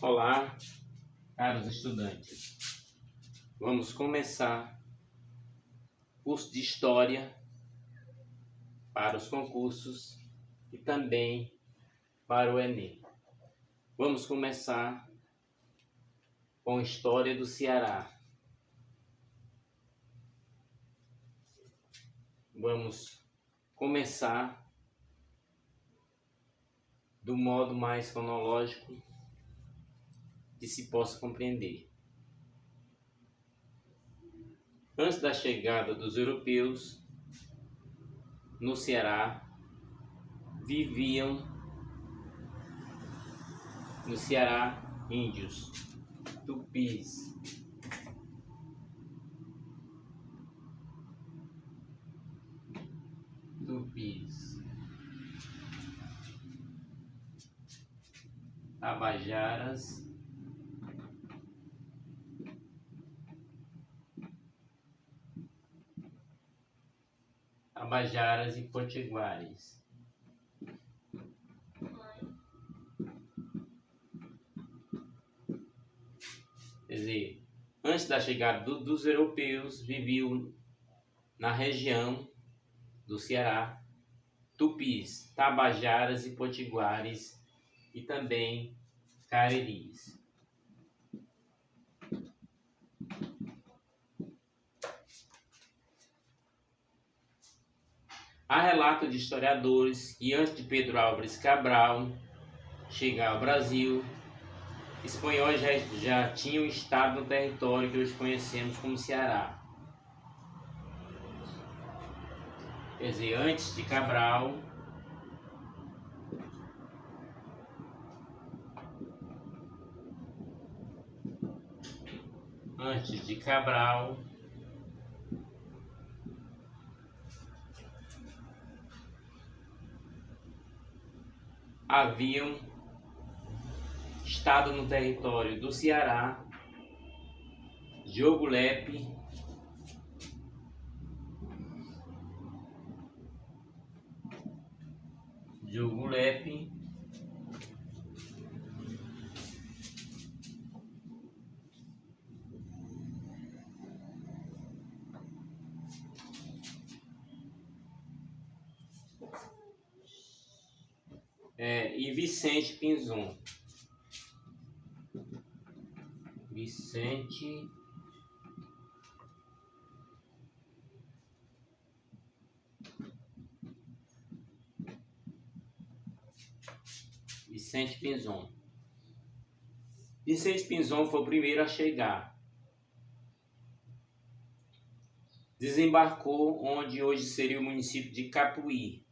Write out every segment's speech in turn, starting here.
Olá, caros estudantes. Vamos começar o curso de História para os concursos e também para o Enem. Vamos começar com História do Ceará. Vamos começar do modo mais cronológico que se possa compreender. Antes da chegada dos europeus no Ceará, viviam no Ceará índios, tupis. Tabajaras, e potiguares. Quer dizer, antes da chegada dos europeus, viviam na região do Ceará tupis, tabajaras e potiguares e também careris. Há relato de historiadores que antes de Pedro Álvares Cabral chegar ao Brasil, espanhóis já tinham estado no território que hoje conhecemos como Ceará. Quer dizer, antes de Cabral, haviam estado no território do Ceará Diogo Lepe, e Vicente Pinzon. Vicente Pinzon foi o primeiro a chegar. Desembarcou onde hoje seria o município de Capuí.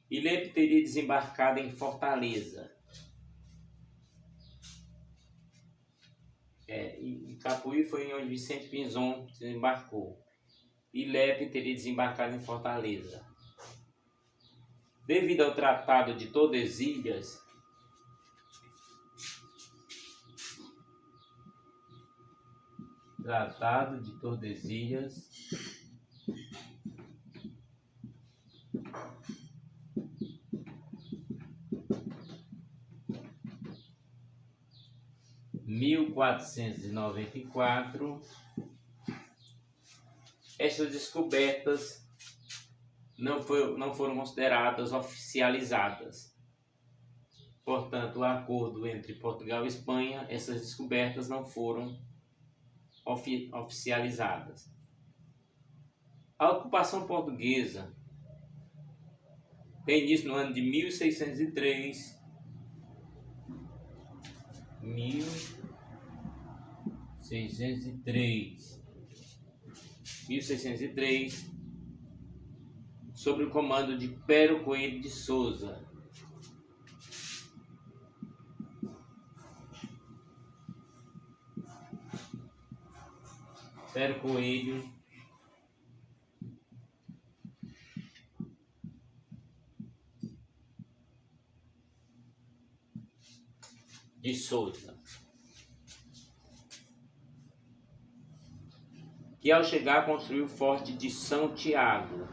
E Lepe teria desembarcado em Fortaleza. E Capuí foi onde Vicente Pinzon desembarcou. E Lepe teria desembarcado em Fortaleza. Devido ao Tratado de Tordesilhas, (1494), essas descobertas não foram consideradas oficializadas. Portanto, o acordo entre Portugal e Espanha, essas descobertas não foram oficializadas. A ocupação portuguesa tem início no ano de 1603. Sob o comando de Pero Coelho de Souza. que ao chegar construiu o Forte de São Tiago.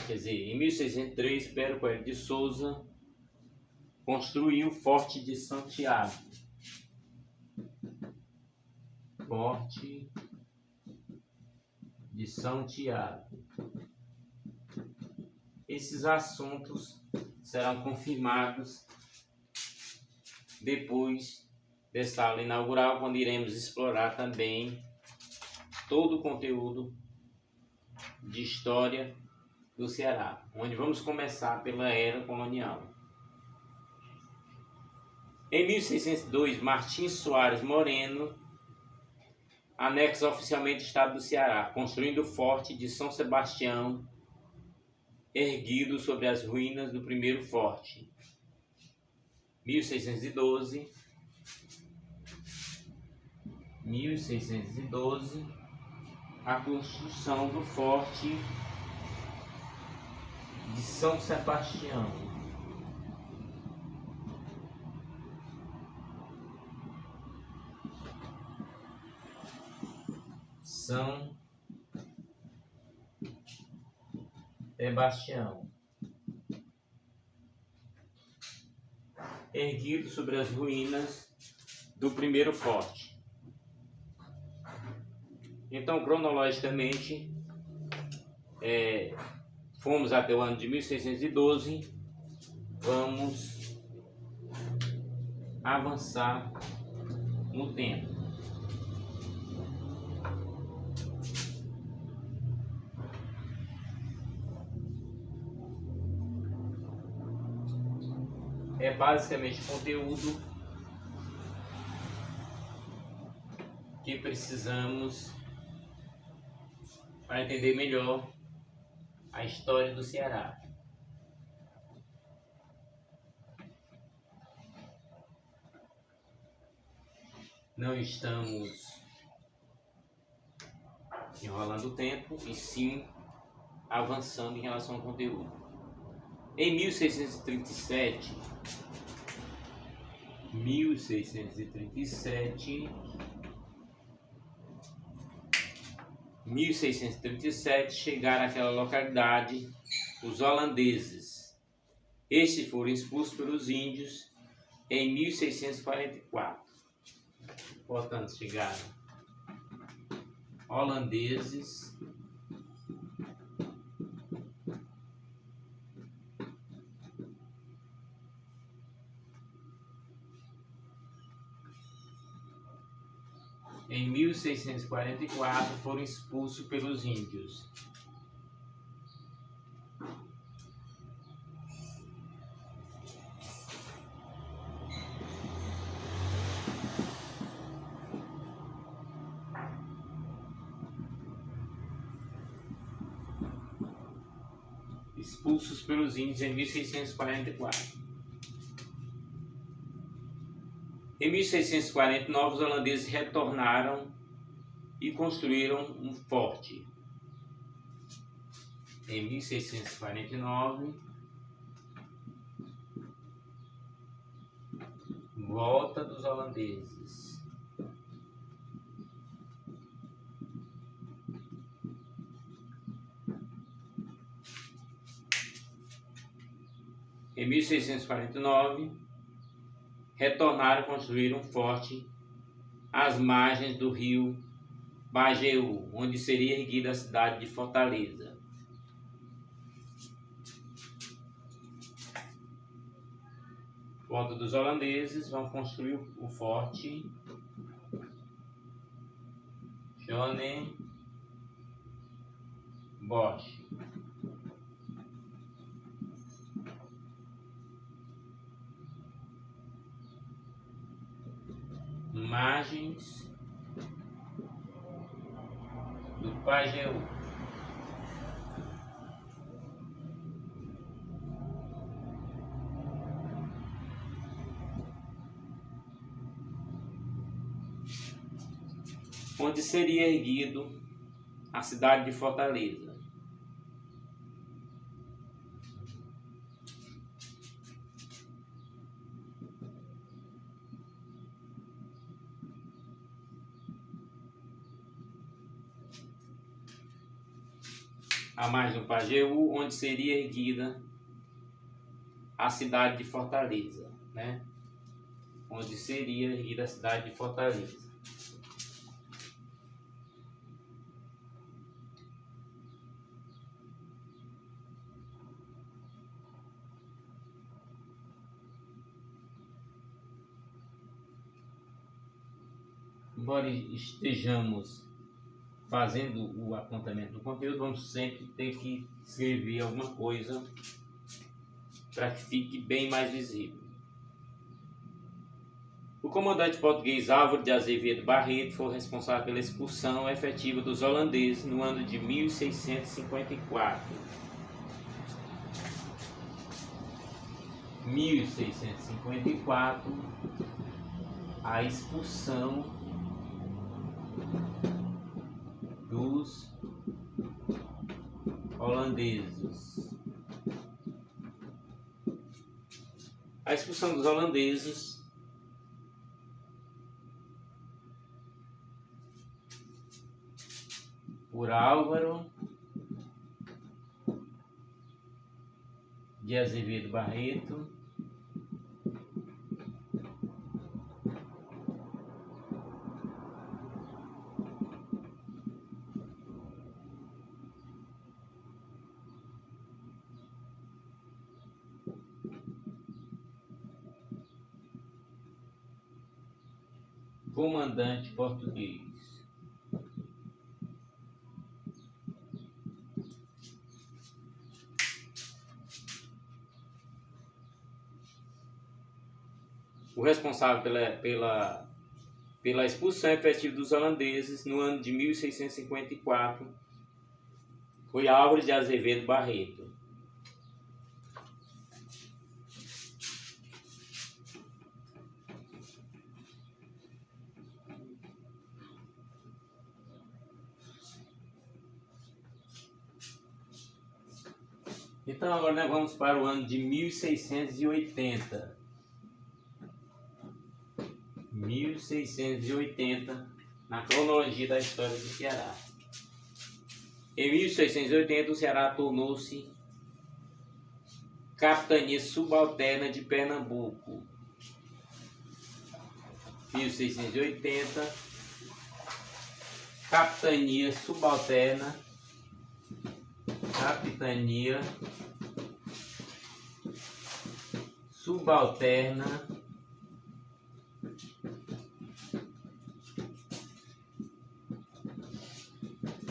Quer dizer, em 1603, Pero Coelho de Souza construiu o Forte de São Tiago. Forte de São Tiago. Esses assuntos serão confirmados depois desta aula inaugural, quando iremos explorar também todo o conteúdo de história do Ceará, onde vamos começar pela era colonial. Em 1602, Martins Soares Moreno anexa oficialmente o estado do Ceará, construindo o Forte de São Sebastião, erguido sobre as ruínas do primeiro forte. 1612, a construção do Forte de São Sebastião. São Sebastião, erguido sobre as ruínas do primeiro forte. Então, cronologicamente, fomos até o ano de 1612, vamos avançar no tempo. É basicamente conteúdo que precisamos para entender melhor a história do Ceará. Não estamos enrolando o tempo, e sim avançando em relação ao conteúdo. Em 1637, chegaram àquela localidade os holandeses. Estes foram expulsos pelos índios em 1644. Portanto, chegaram holandeses em 1644, foram expulsos pelos índios. Expulsos pelos índios em 1644. Em 1649, os holandeses retornaram e construíram um forte. Em 1649, volta dos holandeses. Em 1649, retornaram e construíram um forte às margens do rio Pajeú, onde seria erguida a cidade de Fortaleza. Volta dos holandeses, vão construir o forte Stellenbosch. Margens do Pajeú. Onde seria erguido a cidade de Fortaleza. à margem do Pajeú, onde seria erguida a cidade de Fortaleza, né? Onde seria erguida a cidade de Fortaleza. Embora estejamos fazendo o apontamento do conteúdo, vamos sempre ter que escrever alguma coisa para que fique bem mais visível. O comandante português Álvaro de Azevedo Barreto foi responsável pela expulsão efetiva dos holandeses no ano de 1654. 1654, a expulsão dos holandeses. A expulsão dos holandeses por Álvaro de Azevedo Barreto, comandante português. O responsável pela expulsão efetiva dos holandeses no ano de 1654 foi Álvaro de Azevedo Barreto. Então agora nós vamos para o ano de 1680. 1680, na cronologia da história do Ceará. Em 1680, o Ceará tornou-se capitania subalterna de Pernambuco. 1680, capitania subalterna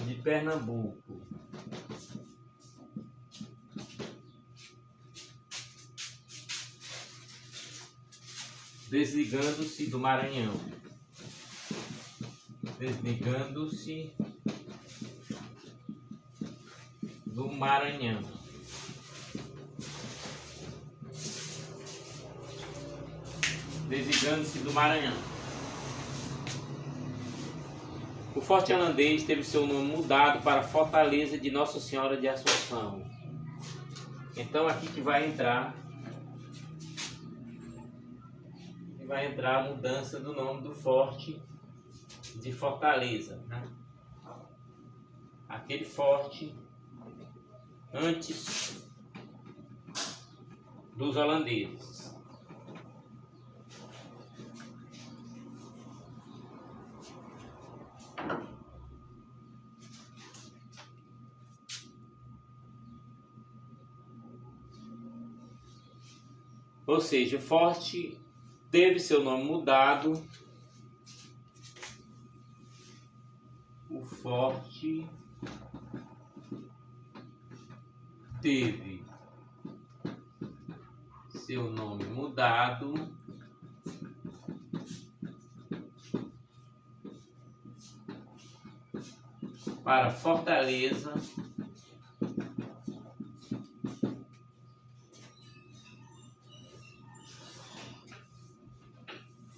de Pernambuco. Desligando-se do Maranhão. Desligando-se do Maranhão. Desligando-se do Maranhão. O Forte Holandês teve seu nome mudado para Fortaleza de Nossa Senhora de Assunção. Então aqui que vai entrar a mudança do nome do forte de Fortaleza, né? Aquele forte antes dos holandeses. Ou seja, o forte teve seu nome mudado. O forte teve seu nome mudado para Fortaleza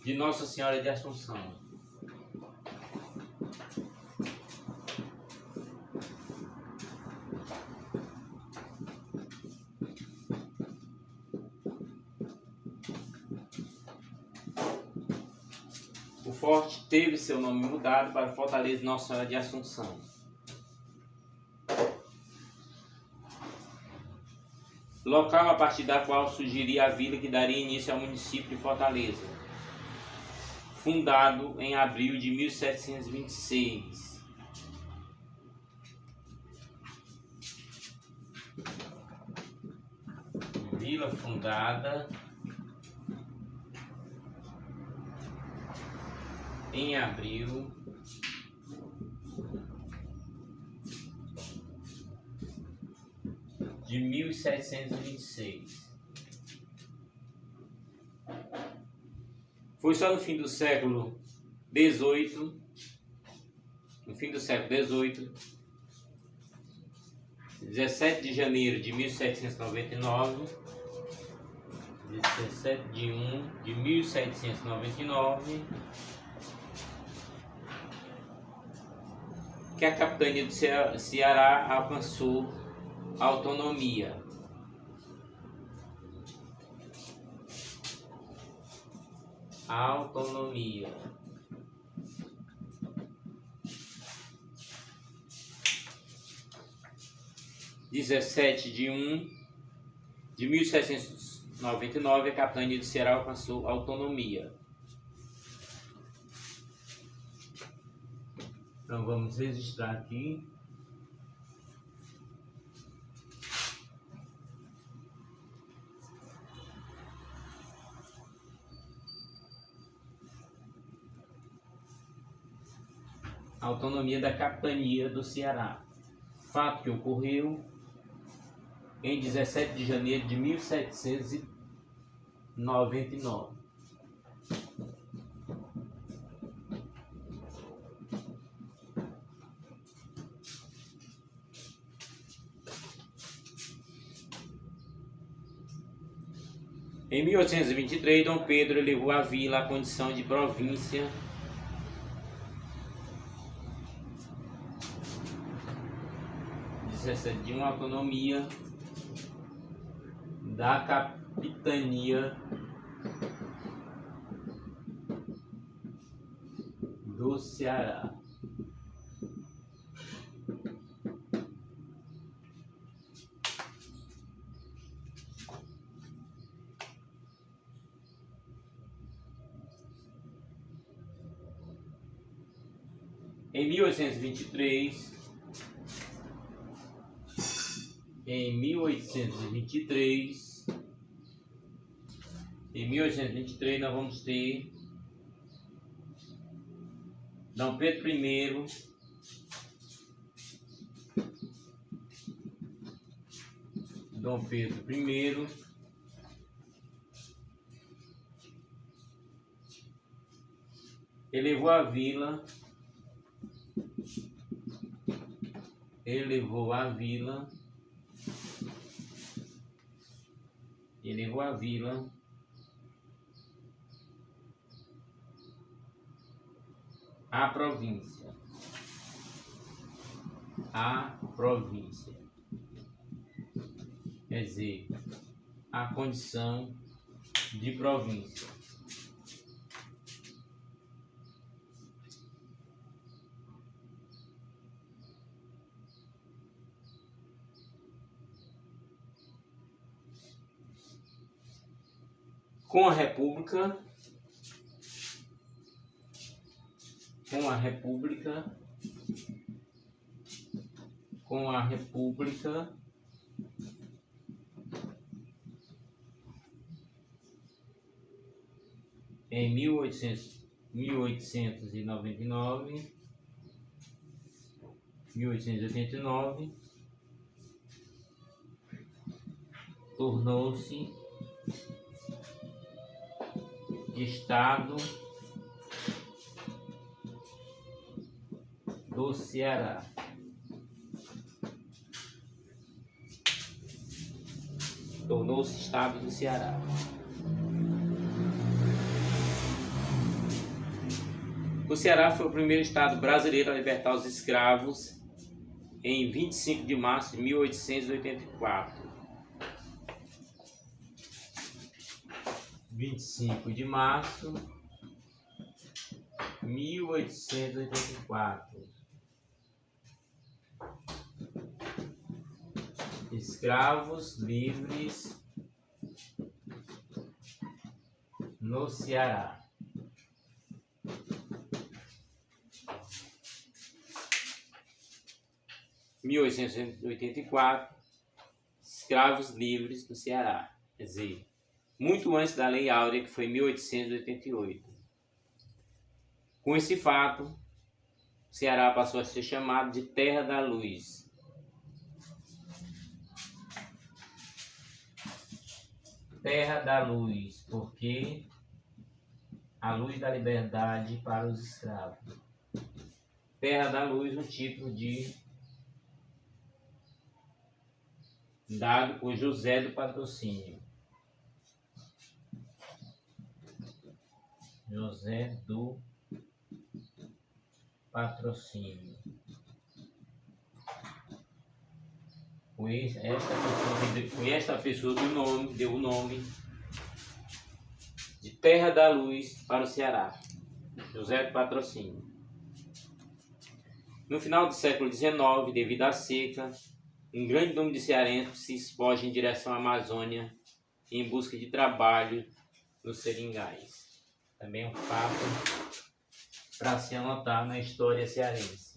de Nossa Senhora de Assunção. O forte teve seu nome mudado para Fortaleza de Nossa Senhora de Assunção. local a partir da qual surgiria a vila que daria início ao município de Fortaleza, fundado em abril de 1726. Vila fundada em abril de 1726. Foi só no fim do século XVIII, 17 de janeiro de 1799, 17 de 1 de 1799, que a capitania do Ceará alcançou autonomia. Autonomia. (17 de 1 de 1799) a capitania do Ceará alcançou autonomia. Então vamos registrar aqui. Autonomia da capitania do Ceará. Fato que ocorreu em 17 de janeiro de 1799. Em 1823, Dom Pedro elevou a vila à condição de província de uma autonomia da capitania do Ceará. Em 1823, nós vamos ter Dom Pedro I, elevou a vila à província, quer dizer, a condição de província. Com a República, em 1889, tornou-se Estado do Ceará. Tornou-se Estado do Ceará. O Ceará foi o primeiro estado brasileiro a libertar os escravos em 25 de março de 1884. 25 de março de 1884. Escravos livres no Ceará. Em 1884, escravos livres no Ceará. Quer dizer, muito antes da Lei Áurea, que foi em 1888. Com esse fato, o Ceará passou a ser chamado de Terra da Luz. Terra da Luz, porque a luz da liberdade para os escravos. Terra da Luz, um título dado por José do Patrocínio. José do Patrocínio. Foi esta pessoa que deu o nome de Terra da Luz para o Ceará. José do Patrocínio. No final do século XIX, devido à seca, um grande número de cearenses se espoja em direção à Amazônia em busca de trabalho nos seringais. Também é um fato para se anotar na história cearense.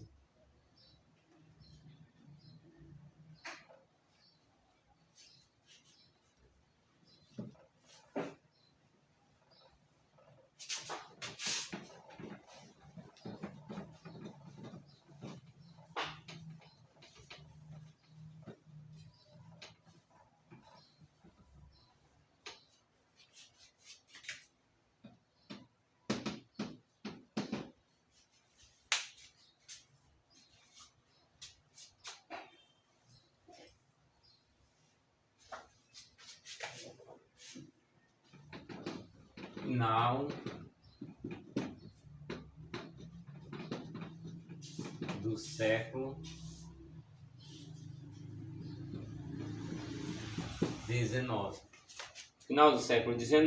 Final do século XIX. Final do século XIX,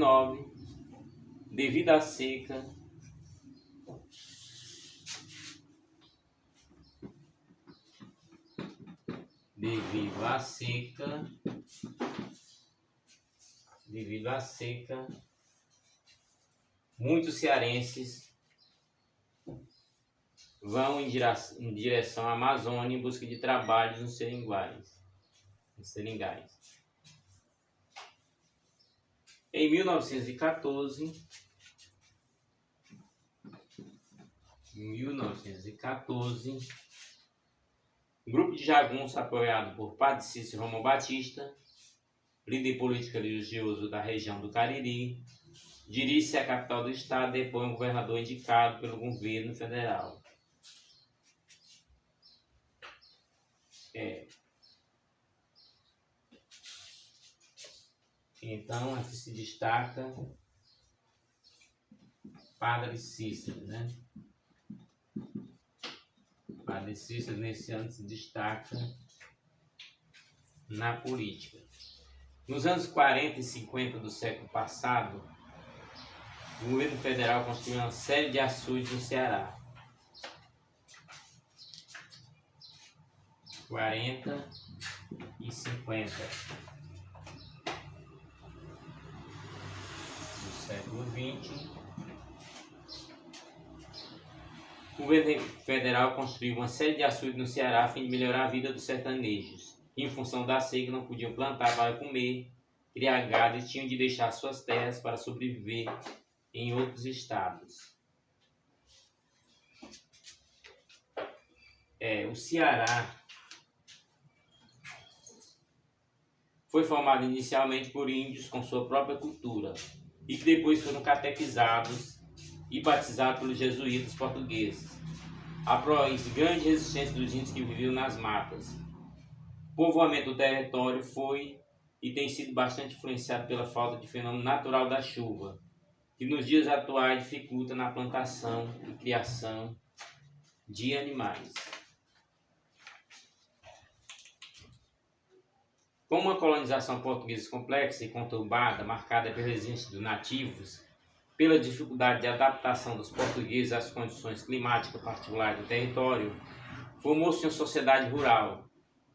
devido à seca, muitos cearenses vão em direção à Amazônia em busca de trabalhos nos seringais. Em 1914, um grupo de jagunços apoiado por Padre Cícero Romão Batista, líder político religioso da região do Cariri, dirige-se à capital do estado e depõe um governador indicado pelo governo federal. Então, aqui se destaca Padre Cícero, né? Padre Cícero, nesse ano, se destaca na política. Nos anos 40 e 50 do século passado, o governo federal construiu uma série de açudes no Ceará. 40 e 50 do século 20, o governo federal construiu uma série de açudes no Ceará a fim de melhorar a vida dos sertanejos. Em função da seca, não podiam plantar para comer, criar gado e tinham de deixar suas terras para sobreviver em outros estados. O Ceará foi formado inicialmente por índios com sua própria cultura e que depois foram catequizados e batizados pelos jesuítas portugueses, após grande resistência dos índios que viviam nas matas. O povoamento do território foi e tem sido bastante influenciado pela falta de fenômeno natural da chuva, que nos dias atuais dificulta na plantação e criação de animais. Com uma colonização portuguesa complexa e conturbada, marcada pela existência dos nativos, pela dificuldade de adaptação dos portugueses às condições climáticas particulares do território, formou-se uma sociedade rural,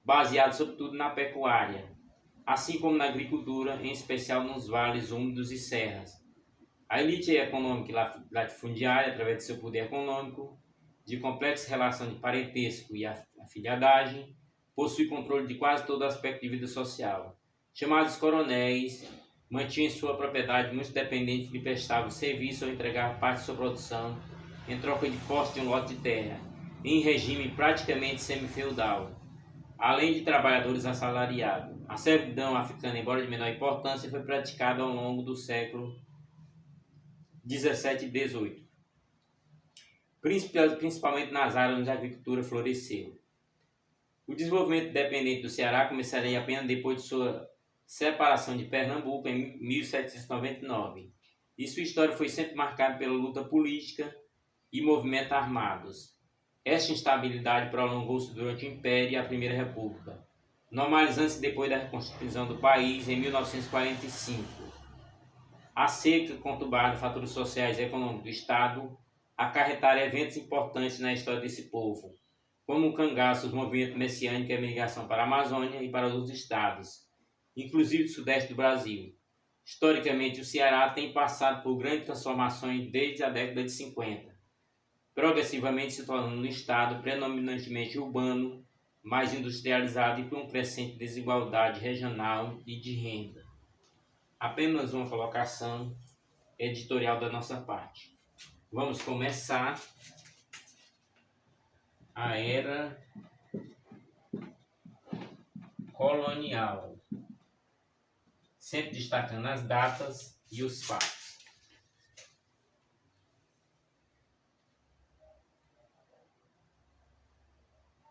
baseado sobretudo na pecuária, assim como na agricultura, em especial nos vales úmidos e serras. A elite econômica e latifundiária, através de seu poder econômico, de complexa relação de parentesco e afilhadagem, possui controle de quase todo aspecto de vida social. Chamados coronéis, mantinham sua propriedade muito dependente de prestavam serviço ou entregar parte de sua produção em troca de posse de um lote de terra, em regime praticamente semi-feudal, além de trabalhadores assalariados. A servidão africana, embora de menor importância, foi praticada ao longo do século 17 e 18, principalmente nas áreas onde a agricultura floresceu. O desenvolvimento dependente do Ceará começaria apenas depois de sua separação de Pernambuco em 1799, e sua história foi sempre marcada pela luta política e movimentos armados. Esta instabilidade prolongou-se durante o Império e a Primeira República, normalizando-se depois da reconstituição do país em 1945. A seca, conturbada, fatores sociais e econômicos do Estado, acarretaram eventos importantes na história desse povo, como o cangaço, os movimentos messiânicos e a migração para a Amazônia e para os estados, inclusive do sudeste do Brasil. Historicamente, o Ceará tem passado por grandes transformações desde a década de 50, progressivamente se tornando um estado predominantemente urbano, mais industrializado e com uma crescente desigualdade regional e de renda. Apenas uma colocação editorial da nossa parte. Vamos começar a era colonial, sempre destacando as datas e os fatos.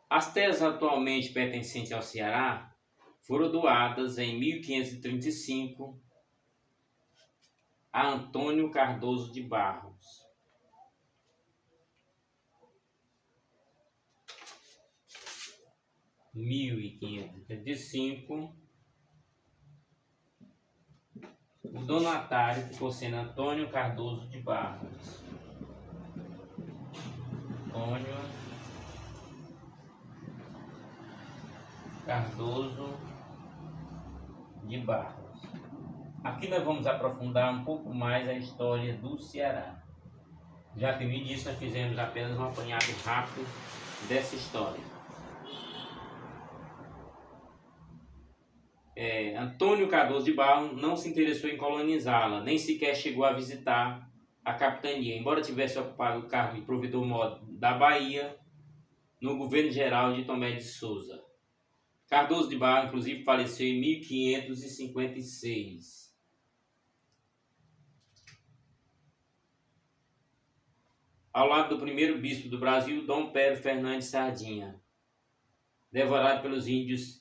As terras atualmente pertencentes ao Ceará foram doadas em 1535 a Antônio Cardoso de Barros. Em 1535, o donatário ficou sendo Antônio Cardoso de Barros. Antônio Cardoso de Barros. Aqui nós vamos aprofundar um pouco mais a história do Ceará. Já que no início nós fizemos apenas um apanhado rápido dessa história. Antônio Cardoso de Barros não se interessou em colonizá-la, nem sequer chegou a visitar a capitania, embora tivesse ocupado o cargo de provedor-mor da Bahia no governo geral de Tomé de Souza. Cardoso de Barros, inclusive, faleceu em 1556. Ao lado do primeiro bispo do Brasil, Dom Pedro Fernandes Sardinha, devorado pelos índios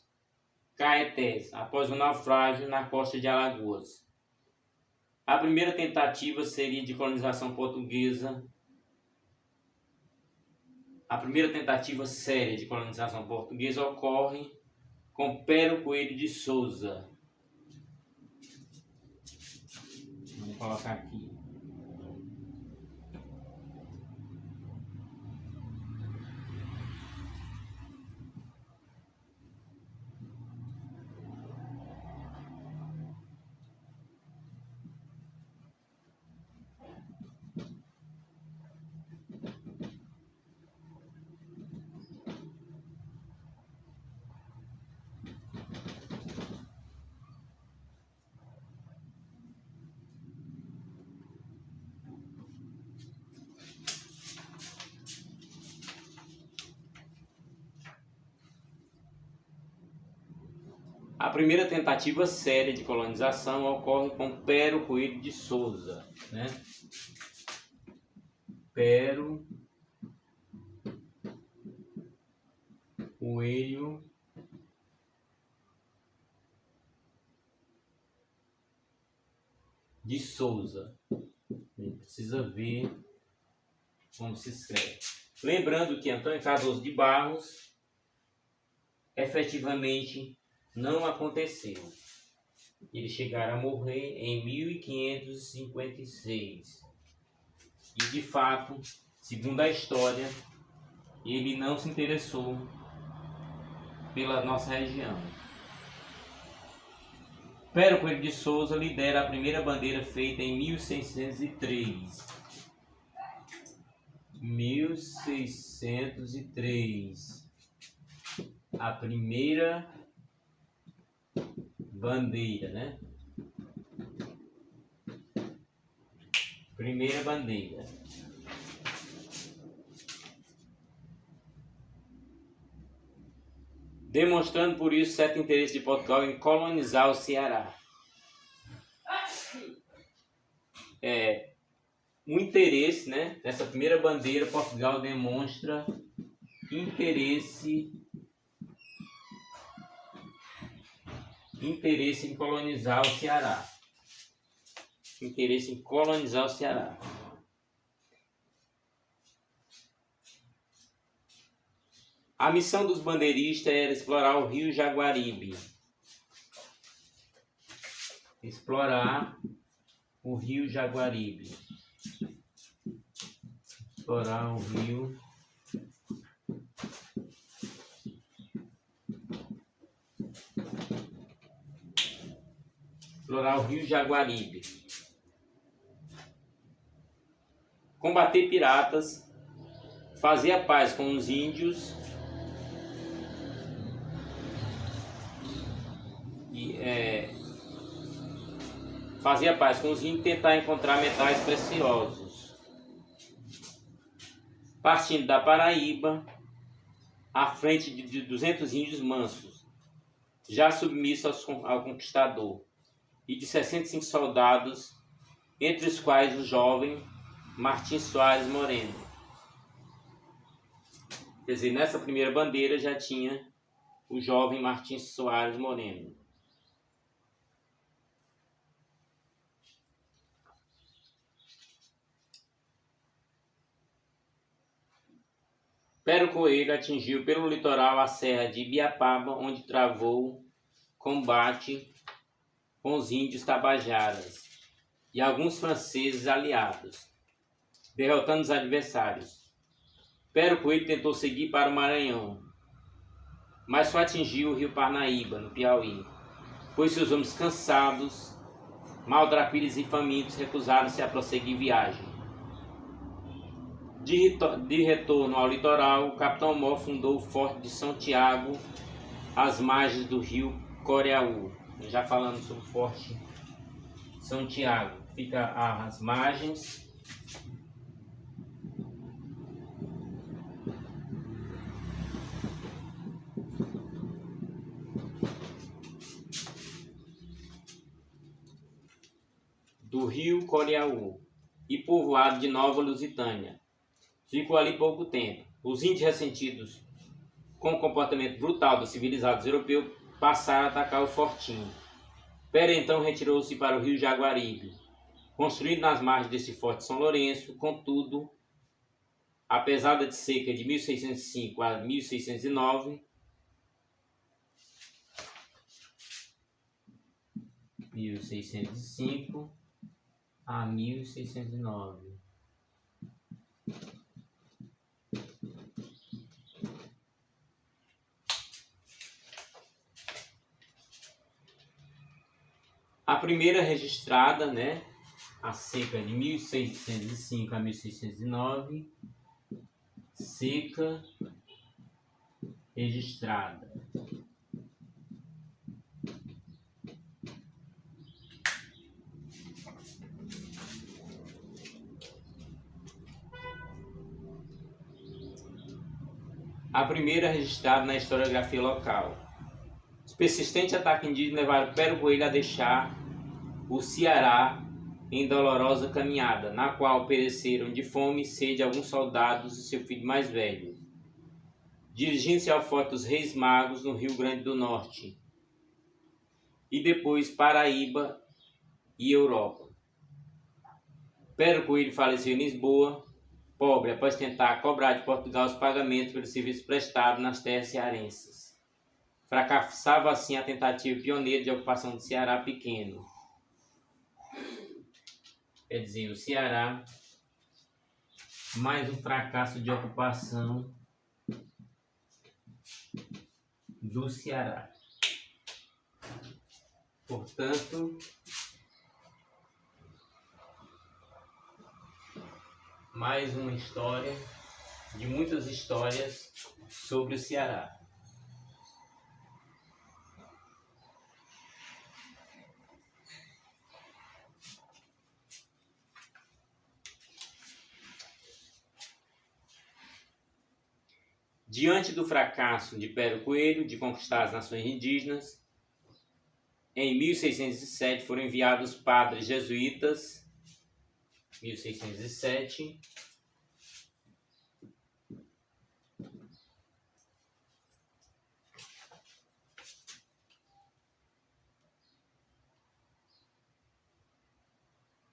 Caetés, após um naufrágio na costa de Alagoas. A primeira tentativa seria de colonização portuguesa. A primeira tentativa séria de colonização portuguesa ocorre com Pero Coelho de Souza. Vamos colocar aqui. A primeira tentativa séria de colonização ocorre com Pero Coelho de Souza, né? Pero Coelho de Souza. A gente precisa ver como se escreve. Lembrando que Antônio Cardoso de Barros efetivamente não aconteceu. Eles chegaram a morrer em 1556. E de fato, segundo a história, ele não se interessou pela nossa região. Pero Coelho de Souza lidera a primeira bandeira feita em 1603. 1603. A primeira bandeira, né? Primeira bandeira. Demonstrando por isso certo interesse de Portugal em colonizar o Ceará. Um interesse, né? Nessa primeira bandeira, Portugal demonstra interesse em colonizar o Ceará. Interesse em colonizar o Ceará. A missão dos bandeiristas era explorar o rio Jaguaribe. Explorar o rio Jaguaribe. Explorar o rio Jaguaribe. Combater piratas, fazer a paz com os índios e tentar encontrar metais preciosos. Partindo da Paraíba, à frente de 200 índios mansos, já submissos ao conquistador, e de 65 soldados, entre os quais o jovem Martim Soares Moreno. Quer dizer, nessa primeira bandeira já tinha o jovem Martim Soares Moreno. Pero Coelho atingiu pelo litoral a serra de Ibiapaba, onde travou combate com os índios tabajaras e alguns franceses aliados, derrotando os adversários. Pero Coelho tentou seguir para o Maranhão, mas só atingiu o rio Parnaíba, no Piauí, pois seus homens cansados, maltrapilhos e famintos recusaram-se a prosseguir viagem. De retorno ao litoral, o capitão Mó fundou o Forte de São Tiago, às margens do rio Coreaú. Já falamos sobre o Forte São Tiago, fica às margens do rio Coreaú e povoado de Nova Lusitânia. Ficou ali pouco tempo. Os índios, ressentidos com o comportamento brutal dos civilizados europeus, passaram a atacar o fortinho. Pero então retirou-se para o rio Jaguaribe, construído nas margens desse forte São Lourenço. Contudo, apesar de seca de 1605 a 1609, 1605 a 1609. A primeira registrada, né, a seca de 1605 a 1609, seca registrada. A primeira registrada na historiografia local. Os persistentes ataques indígenas levaram Pero Coelho a deixar o Ceará em dolorosa caminhada, na qual pereceram de fome e sede alguns soldados e seu filho mais velho, dirigindo-se ao Forte dos Reis Magos, no Rio Grande do Norte, e depois Paraíba e Europa. Pero Coelho faleceu em Lisboa, pobre, após tentar cobrar de Portugal os pagamentos pelo serviço prestado nas terras cearenses. Fracassava assim a tentativa pioneira de ocupação do Ceará pequeno. Quer dizer, o Ceará, mais um fracasso de ocupação do Ceará. Portanto, mais uma história de muitas histórias sobre o Ceará. Diante do fracasso de Pero Coelho de conquistar as nações indígenas, em 1607 foram enviados padres jesuítas, 1607,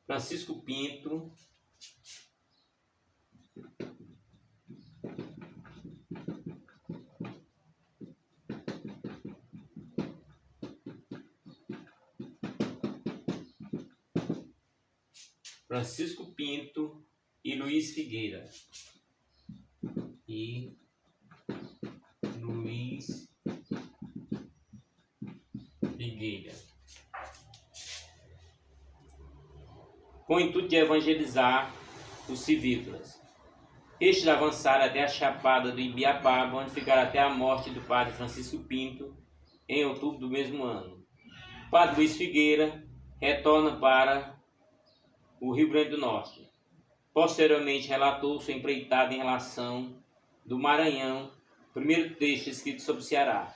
Francisco Pinto, e Luiz Figueira. Com o intuito de evangelizar os civícolas. Estes avançaram até a Chapada do Ibiapaba, onde ficaram até a morte do padre Francisco Pinto, em outubro do mesmo ano. O padre Luiz Figueira retorna para o Rio Grande do Norte. Posteriormente relatou sua empreitada em relação do Maranhão, primeiro texto escrito sobre o Ceará.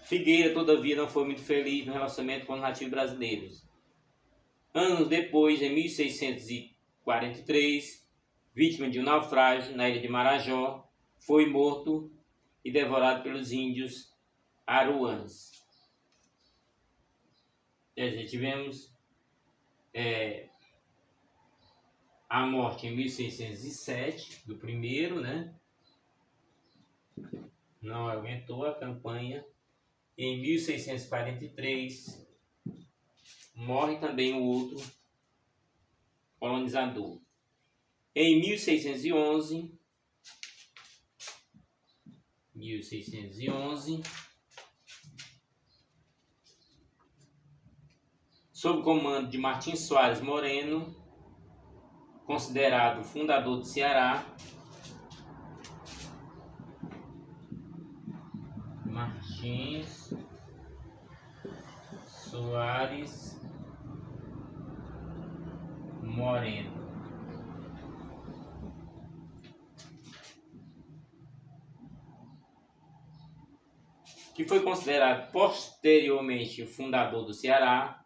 Figueira, todavia, não foi muito feliz no relacionamento com os nativos brasileiros. Anos depois, em 1643, vítima de um naufrágio na ilha de Marajó, foi morto e devorado pelos índios aruãs. Quer dizer, tivemos a morte em 1607 do primeiro, né? Não aguentou a campanha. Em 1643 morre também o outro colonizador. Em 1611, sob o comando de Martins Soares Moreno, considerado fundador do Ceará, Martins Soares Moreno, que foi considerado posteriormente o fundador do Ceará,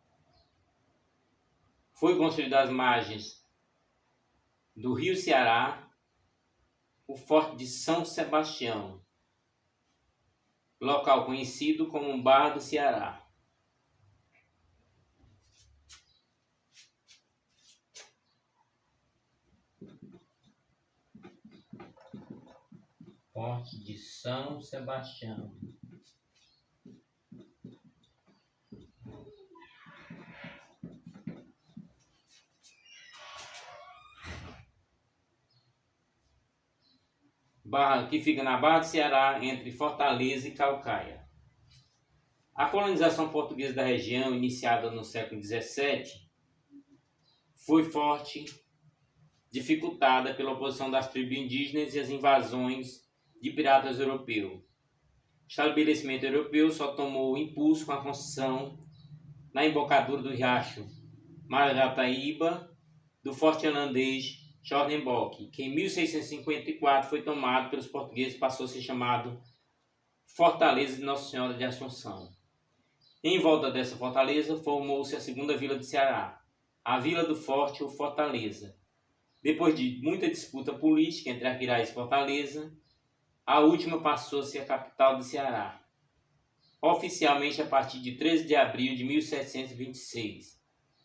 foi construído às margens do Rio Ceará o Forte de São Sebastião, local conhecido como Barra do Ceará. Forte de São Sebastião. Que fica na Barra do Ceará, entre Fortaleza e Caucaia. A colonização portuguesa da região, iniciada no século XVII, foi forte, dificultada pela oposição das tribos indígenas e as invasões de piratas europeus. O estabelecimento europeu só tomou impulso com a construção, na embocadura do riacho Marajataíba, do forte holandês Schornenbock, que em 1654 foi tomado pelos portugueses e passou a ser chamado Fortaleza de Nossa Senhora de Assunção. Em volta dessa fortaleza formou-se a segunda vila do Ceará, a Vila do Forte ou Fortaleza. Depois de muita disputa política entre Aquiraz e Fortaleza, a última passou a ser a capital do Ceará, oficialmente a partir de 13 de abril de 1726,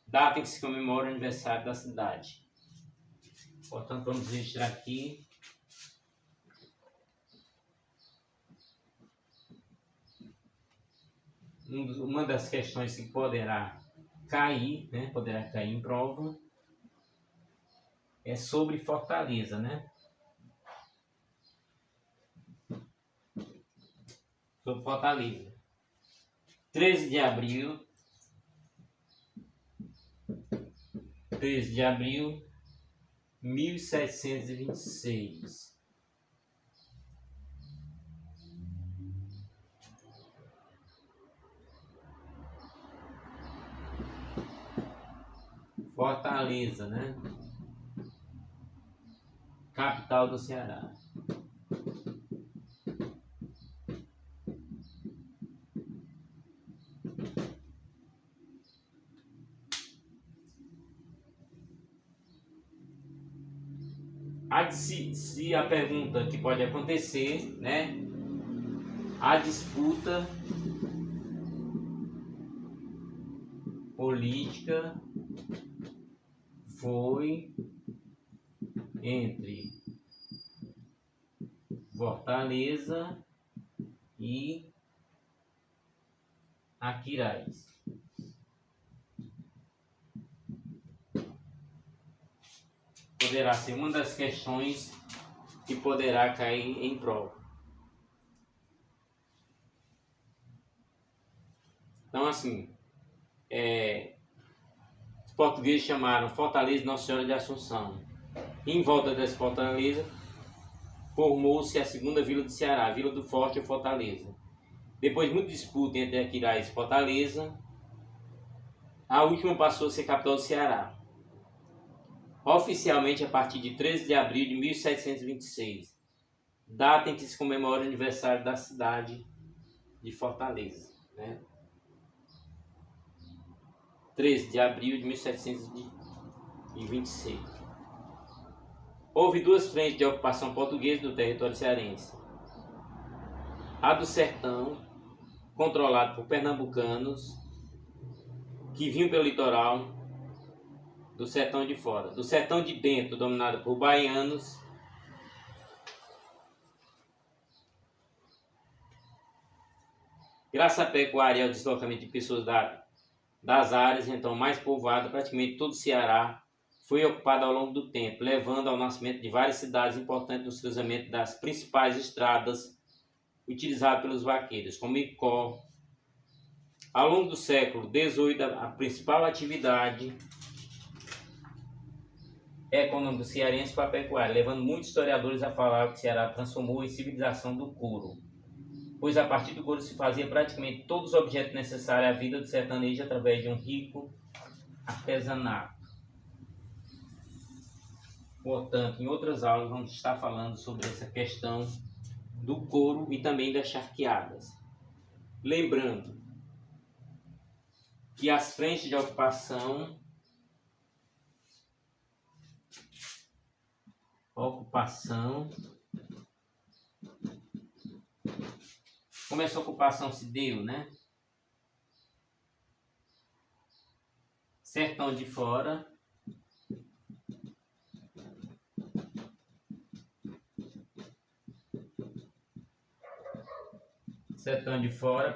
data em que se comemora o aniversário da cidade. Portanto, vamos registrar aqui uma das questões que poderá cair em prova é sobre Fortaleza, né? sobre Fortaleza. 13 de abril, 1726. Fortaleza, né? Capital do Ceará. Se a pergunta que pode acontecer, né? A disputa política foi entre Fortaleza e Aquiraz. Poderá ser uma das questões que poderá cair em prova. Então, assim, os portugueses chamaram Fortaleza Nossa Senhora de Assunção. Em volta dessa fortaleza, formou-se a segunda vila do Ceará, a Vila do Forte ou Fortaleza. Depois de muita disputa entre Aquiraz e Fortaleza, a última passou a ser capital do Ceará. Oficialmente a partir de 13 de abril de 1726, data em que se comemora o aniversário da cidade de Fortaleza, né? 13 de abril de 1726. Houve duas frentes de ocupação portuguesa do território cearense. A do sertão, controlado por pernambucanos, que vinham pelo litoral do sertão de fora. Do sertão de dentro, dominado por baianos, graças à pecuária e ao deslocamento de pessoas das áreas então mais povoadas, praticamente todo o Ceará foi ocupado ao longo do tempo, levando ao nascimento de várias cidades importantes nos cruzamentos das principais estradas utilizadas pelos vaqueiros, como Icó. Ao longo do século XVIII, a principal atividade econômica cearense foi a pecuária, levando muitos historiadores a falar que o Ceará transformou em civilização do couro, pois a partir do couro se fazia praticamente todos os objetos necessários à vida do sertanejo através de um rico artesanato. Portanto, em outras aulas vamos estar falando sobre essa questão do couro e também das charqueadas. Lembrando que as frentes de ocupação como essa ocupação se deu, né? Sertão de fora,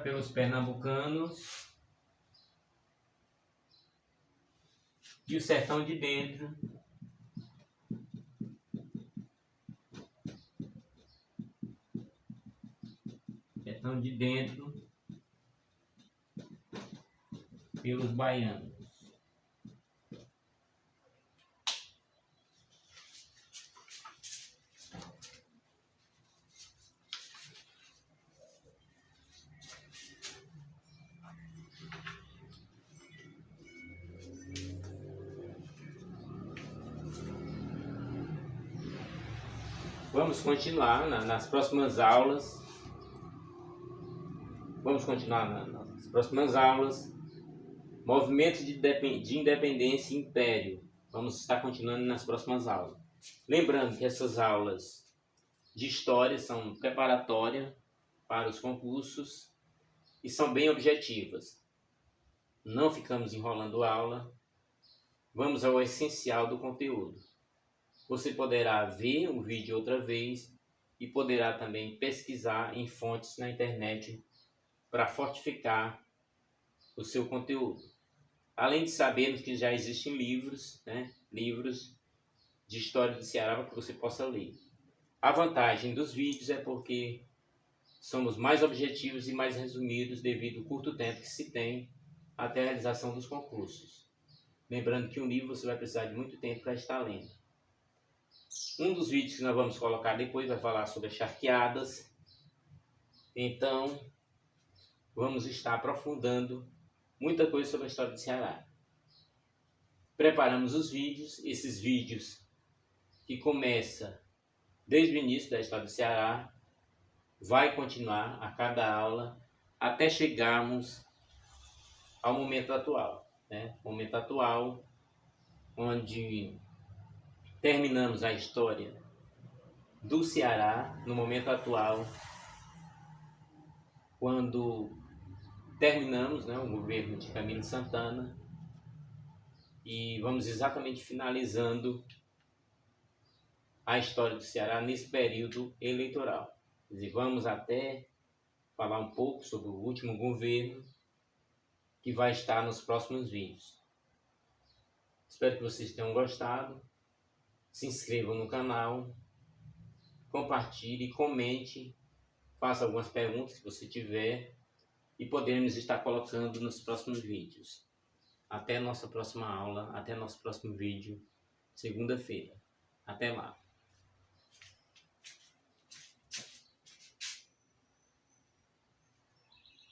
pelos pernambucanos e o sertão de dentro pelos baianos. Vamos continuar nas próximas aulas. Movimento de independência e império. Vamos estar continuando nas próximas aulas. Lembrando que essas aulas de história são preparatórias para os concursos e são bem objetivas. Não ficamos enrolando a aula. Vamos ao essencial do conteúdo. Você poderá ver o vídeo outra vez e poderá também pesquisar em fontes na internet para fortificar o seu conteúdo. Além de sabermos que já existem livros, né? Livros de história do Ceará para que você possa ler. A vantagem dos vídeos é porque somos mais objetivos e mais resumidos devido ao curto tempo que se tem até a realização dos concursos. Lembrando que um livro você vai precisar de muito tempo para estar lendo. Um dos vídeos que nós vamos colocar depois vai falar sobre as charqueadas. Então, vamos estar aprofundando muita coisa sobre a história do Ceará. Preparamos os vídeos, esses vídeos que começa desde o início da história do Ceará, vai continuar a cada aula até chegarmos ao momento atual, né? Momento atual, onde terminamos a história do Ceará, no momento atual, quando terminamos, né, o governo de Camilo Santana, e vamos exatamente finalizando a história do Ceará nesse período eleitoral. Quer dizer, vamos até falar um pouco sobre o último governo, que vai estar nos próximos vídeos. Espero que vocês tenham gostado. Se inscrevam no canal, compartilhe, comente, faça algumas perguntas se você tiver e poderemos estar colocando nos próximos vídeos. Até a nossa próxima aula, até nosso próximo vídeo, segunda-feira. Até lá!